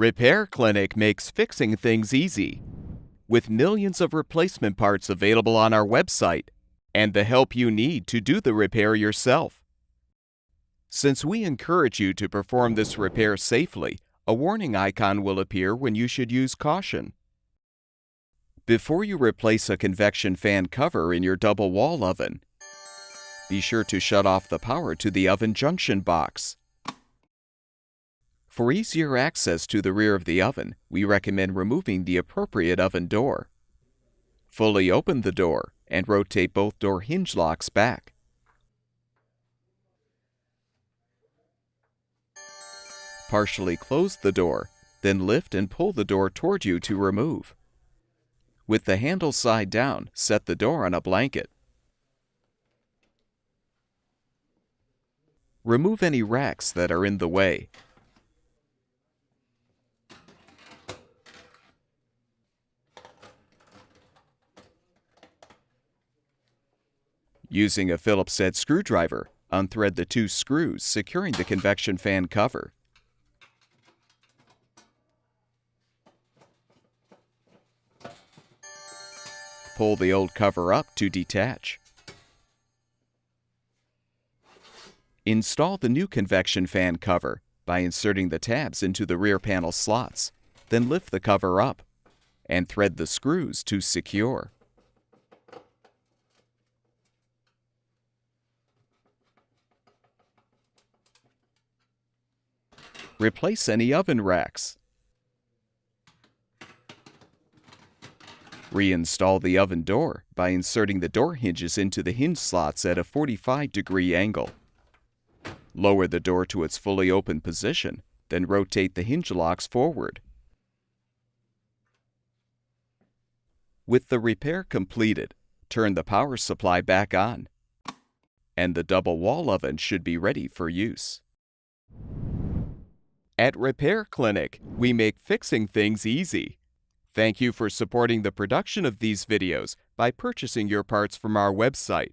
Repair Clinic makes fixing things easy, with millions of replacement parts available on our website and the help you need to do the repair yourself. Since we encourage you to perform this repair safely, a warning icon will appear when you should use caution. Before you replace a convection fan cover in your double wall oven, be sure to shut off the power to the oven junction box. For easier access to the rear of the oven, we recommend removing the appropriate oven door. Fully open the door and rotate both door hinge locks back. Partially close the door, then lift and pull the door toward you to remove. With the handle side down, set the door on a blanket. Remove any racks that are in the way. Using a Phillips-head screwdriver, unthread the 2 screws securing the convection fan cover. Pull the old cover up to detach. Install the new convection fan cover by inserting the tabs into the rear panel slots, then lift the cover up and thread the screws to secure. Replace any oven racks. Reinstall the oven door by inserting the door hinges into the hinge slots at a 45-degree angle. Lower the door to its fully open position, then rotate the hinge locks forward. With the repair completed, turn the power supply back on, and the double wall oven should be ready for use. At Repair Clinic, we make fixing things easy. Thank you for supporting the production of these videos by purchasing your parts from our website.